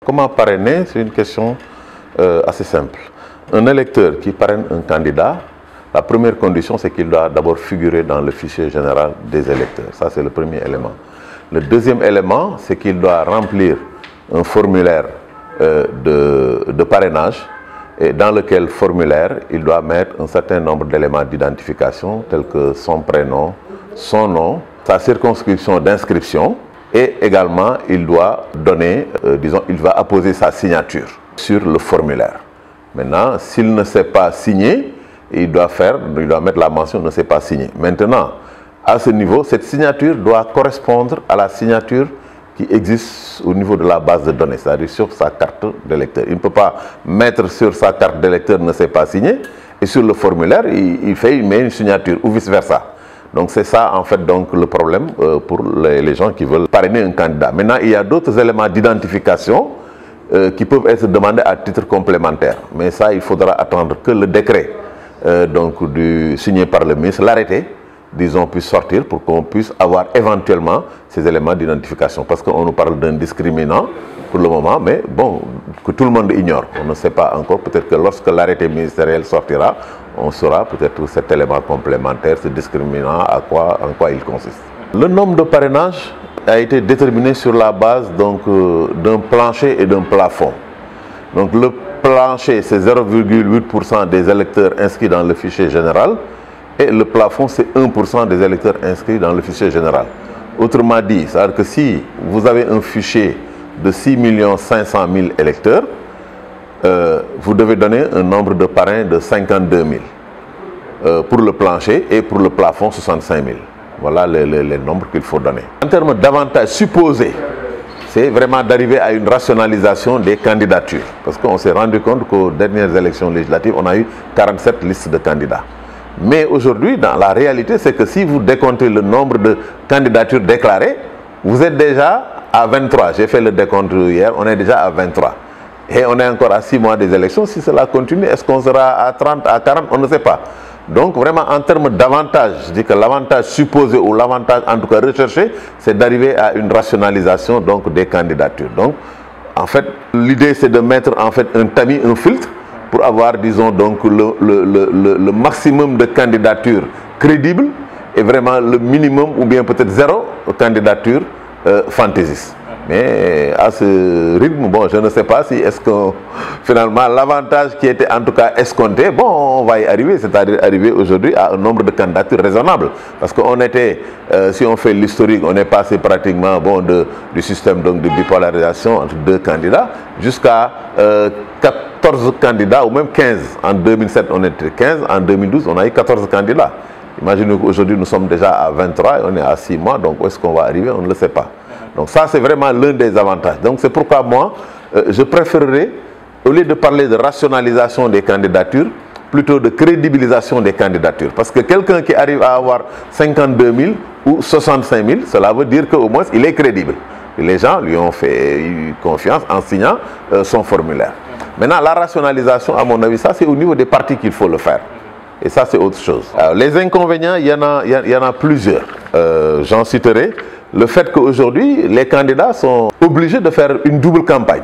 Comment parrainer? C'est une question assez simple. Un électeur qui parraine un candidat, la première condition, c'est qu'il doit d'abord figurer dans le fichier général des électeurs. Ça, c'est le premier élément. Le deuxième élément, c'est qu'il doit remplir un formulaire de parrainage, et dans lequel formulaire, il doit mettre un certain nombre d'éléments d'identification, tels que son prénom, son nom, sa circonscription d'inscription, et également, il doit donner, il va apposer sa signature sur le formulaire. Maintenant, s'il ne sait pas signer, il doit mettre la mention « ne sait pas signer ». Maintenant, à ce niveau, cette signature doit correspondre à la signature qui existe au niveau de la base de données, c'est-à-dire sur sa carte d'électeur. Il ne peut pas mettre sur sa carte d'électeur « ne sait pas signer » et sur le formulaire, il met une signature ou vice-versa. Donc c'est ça en fait donc le problème pour les gens qui veulent parrainer un candidat. Maintenant, il y a d'autres éléments d'identification qui peuvent être demandés à titre complémentaire. Mais ça, il faudra attendre que le décret signé par le ministre, l'arrêté, disons, puisse sortir pour qu'on puisse avoir éventuellement ces éléments d'identification. Parce qu'on nous parle d'un discriminant pour le moment, mais bon, que tout le monde ignore. On ne sait pas encore. Peut-être que lorsque l'arrêté ministériel sortira, on saura peut-être cet élément complémentaire, ce discriminant, en quoi il consiste. Le nombre de parrainages a été déterminé sur la base d'un plancher et d'un plafond. Donc le plancher, c'est 0,8% des électeurs inscrits dans le fichier général et le plafond, c'est 1% des électeurs inscrits dans le fichier général. Autrement dit, c'est-à-dire que si vous avez un fichier de 6 500 000 électeurs, vous devez donner un nombre de parrains de 52 000 pour le plancher et pour le plafond 65 000. Voilà les nombres qu'il faut donner. En termes d'avantages supposés, c'est vraiment d'arriver à une rationalisation des candidatures. Parce qu'on s'est rendu compte qu'aux dernières élections législatives, on a eu 47 listes de candidats. Mais aujourd'hui, dans la réalité, c'est que si vous décomptez le nombre de candidatures déclarées, vous êtes déjà à 23. J'ai fait le décompte hier, on est déjà à 23. Et on est encore à 6 mois des élections. Si cela continue, est-ce qu'on sera à 30, à 40? On ne sait pas. Donc vraiment en termes d'avantage, je dis que l'avantage supposé ou l'avantage en tout cas recherché, c'est d'arriver à une rationalisation des candidatures. Donc en fait, l'idée c'est de mettre en fait un tamis, un filtre pour avoir disons le maximum de candidatures crédibles et vraiment le minimum ou bien peut-être zéro candidature fantaisiste. Mais à ce rythme, bon, je ne sais pas si est-ce que finalement l'avantage qui était en tout cas escompté, bon, on va y arriver, c'est-à-dire arriver aujourd'hui à un nombre de candidatures raisonnable. Parce qu'on était, si on fait l'historique, on est passé pratiquement du système de bipolarisation entre deux candidats jusqu'à 14 candidats ou même 15. En 2007, on était 15, en 2012, on a eu 14 candidats. Imaginez qu'aujourd'hui, nous sommes déjà à 23 et on est à 6 mois, donc où est-ce qu'on va arriver? On ne le sait pas. Donc ça, c'est vraiment l'un des avantages. Donc c'est pourquoi moi, je préférerais, au lieu de parler de rationalisation des candidatures, plutôt de crédibilisation des candidatures. Parce que quelqu'un qui arrive à avoir 52 000 ou 65 000, cela veut dire qu'au moins, il est crédible. Et les gens lui ont fait confiance en signant son formulaire. Maintenant, la rationalisation, à mon avis, ça c'est au niveau des partis qu'il faut le faire. Et ça, c'est autre chose. Alors, les inconvénients, il y en a plusieurs. J'en citerai. Le fait qu'aujourd'hui, les candidats sont obligés de faire une double campagne.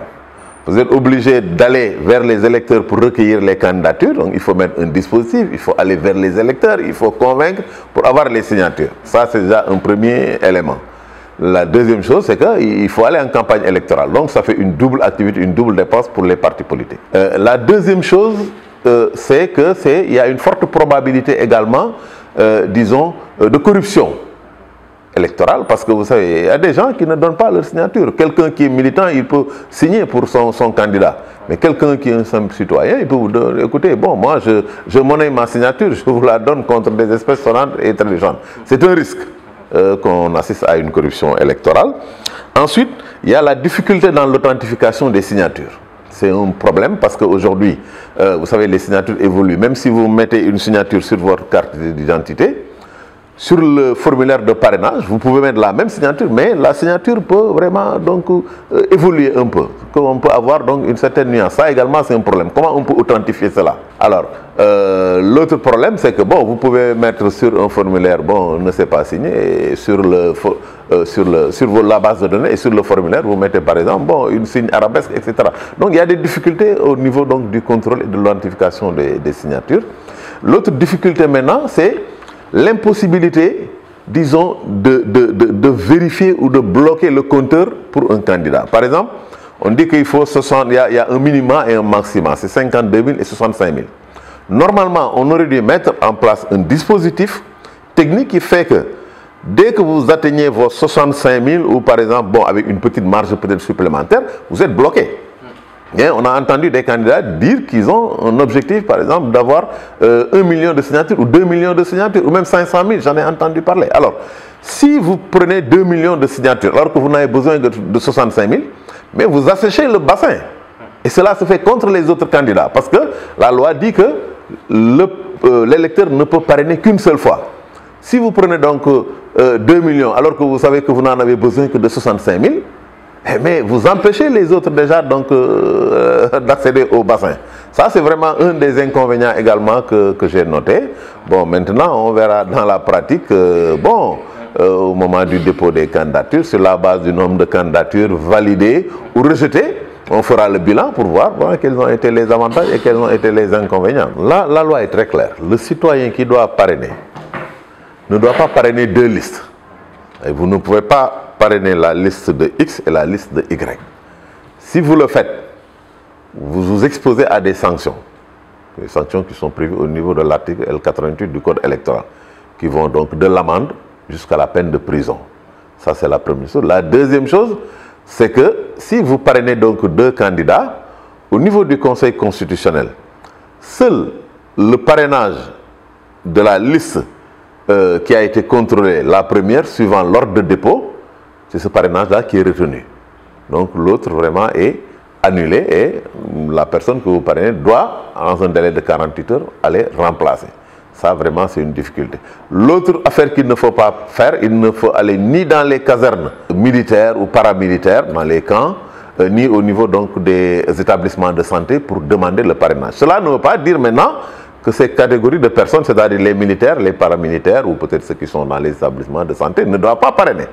Vous êtes obligés d'aller vers les électeurs pour recueillir les candidatures. Donc, il faut mettre un dispositif, il faut aller vers les électeurs, il faut convaincre pour avoir les signatures. Ça, c'est déjà un premier élément. La deuxième chose, c'est qu'il faut aller en campagne électorale. Donc, ça fait une double activité, une double dépense pour les partis politiques. La deuxième chose, c'est qu'il y a une forte probabilité également, disons, de corruption électorale, parce que vous savez, il y a des gens qui ne donnent pas leur signature. Quelqu'un qui est militant, il peut signer pour son candidat. Mais quelqu'un qui est un simple citoyen, il peut vous dire, écoutez, bon, moi, je monnaie ma signature, je vous la donne contre des espèces sonnantes et intelligentes. C'est un risque qu'on assiste à une corruption électorale. Ensuite, il y a la difficulté dans l'authentification des signatures. C'est un problème parce qu'aujourd'hui, vous savez, les signatures évoluent. Même si vous mettez une signature sur votre carte d'identité, sur le formulaire de parrainage, vous pouvez mettre la même signature, mais la signature peut vraiment donc évoluer un peu. On peut avoir donc une certaine nuance. Ça également, c'est un problème. Comment on peut authentifier cela? Alors, l'autre problème, c'est que bon, vous pouvez mettre sur un formulaire, bon, ne s'est pas signé, et sur la base de données et sur le formulaire, vous mettez par exemple, bon, une signe arabesque, etc. Donc, il y a des difficultés au niveau donc du contrôle et de l'identification des signatures. L'autre difficulté maintenant, c'est l'impossibilité, disons, de vérifier ou de bloquer le compteur pour un candidat. Par exemple, on dit qu'il faut 60, il y a un minimum et un maximum, c'est 52 000 et 65 000. Normalement, on aurait dû mettre en place un dispositif technique qui fait que dès que vous atteignez vos 65 000 ou par exemple, bon, avec une petite marge peut-être supplémentaire, vous êtes bloqué. Et on a entendu des candidats dire qu'ils ont un objectif, par exemple, d'avoir 1 million de signatures ou 2 millions de signatures ou même 500 000, j'en ai entendu parler. Alors, si vous prenez 2 millions de signatures alors que vous n'avez besoin que de 65 000, mais vous asséchez le bassin. Et cela se fait contre les autres candidats parce que la loi dit que l'électeur ne peut parrainer qu'une seule fois. Si vous prenez donc 2 millions alors que vous savez que vous n'en avez besoin que de 65 000, mais vous empêchez les autres déjà donc d'accéder au bassin. Ça, c'est vraiment un des inconvénients également que j'ai noté. Bon, maintenant, on verra dans la pratique, au moment du dépôt des candidatures, sur la base du nombre de candidatures validées ou rejetées, on fera le bilan pour voir quels ont été les avantages et quels ont été les inconvénients. Là, la loi est très claire. Le citoyen qui doit parrainer ne doit pas parrainer deux listes. Et vous ne pouvez pas parrainer la liste de X et la liste de Y. Si vous le faites, vous vous exposez à des sanctions. Des sanctions qui sont prévues au niveau de l'article L88 du Code électoral, qui vont donc de l'amende jusqu'à la peine de prison. Ça, c'est la première chose. La deuxième chose, c'est que si vous parrainez donc deux candidats, au niveau du Conseil constitutionnel, seul le parrainage de la liste qui a été contrôlée, la première, suivant l'ordre de dépôt, c'est ce parrainage-là qui est retenu. Donc l'autre vraiment est annulé et la personne que vous parrainez doit, dans un délai de 48 heures, aller remplacer. Ça vraiment c'est une difficulté. L'autre affaire qu'il ne faut pas faire, il ne faut aller ni dans les casernes militaires ou paramilitaires, dans les camps, ni au niveau donc des établissements de santé pour demander le parrainage. Cela ne veut pas dire maintenant que ces catégories de personnes, c'est-à-dire les militaires, les paramilitaires ou peut-être ceux qui sont dans les établissements de santé, ne doivent pas parrainer.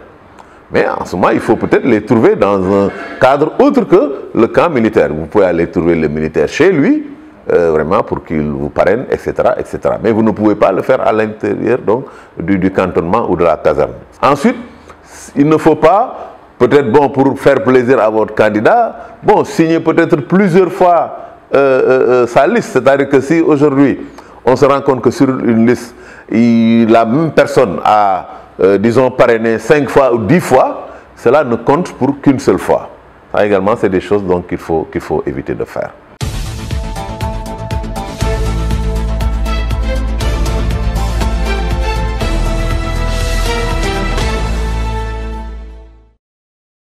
Mais en ce moment, il faut peut-être les trouver dans un cadre autre que le camp militaire. Vous pouvez aller trouver le militaire chez lui, vraiment pour qu'il vous parraine, etc., etc. Mais vous ne pouvez pas le faire à l'intérieur donc du cantonnement ou de la caserne. Ensuite, il ne faut pas, peut-être bon, pour faire plaisir à votre candidat, bon, signer peut-être plusieurs fois sa liste. C'est-à-dire que si aujourd'hui, on se rend compte que sur une liste, la même personne a disons parrainé 5 fois ou 10 fois, cela ne compte pour qu'une seule fois. Ça également, c'est des choses qu'il faut éviter de faire.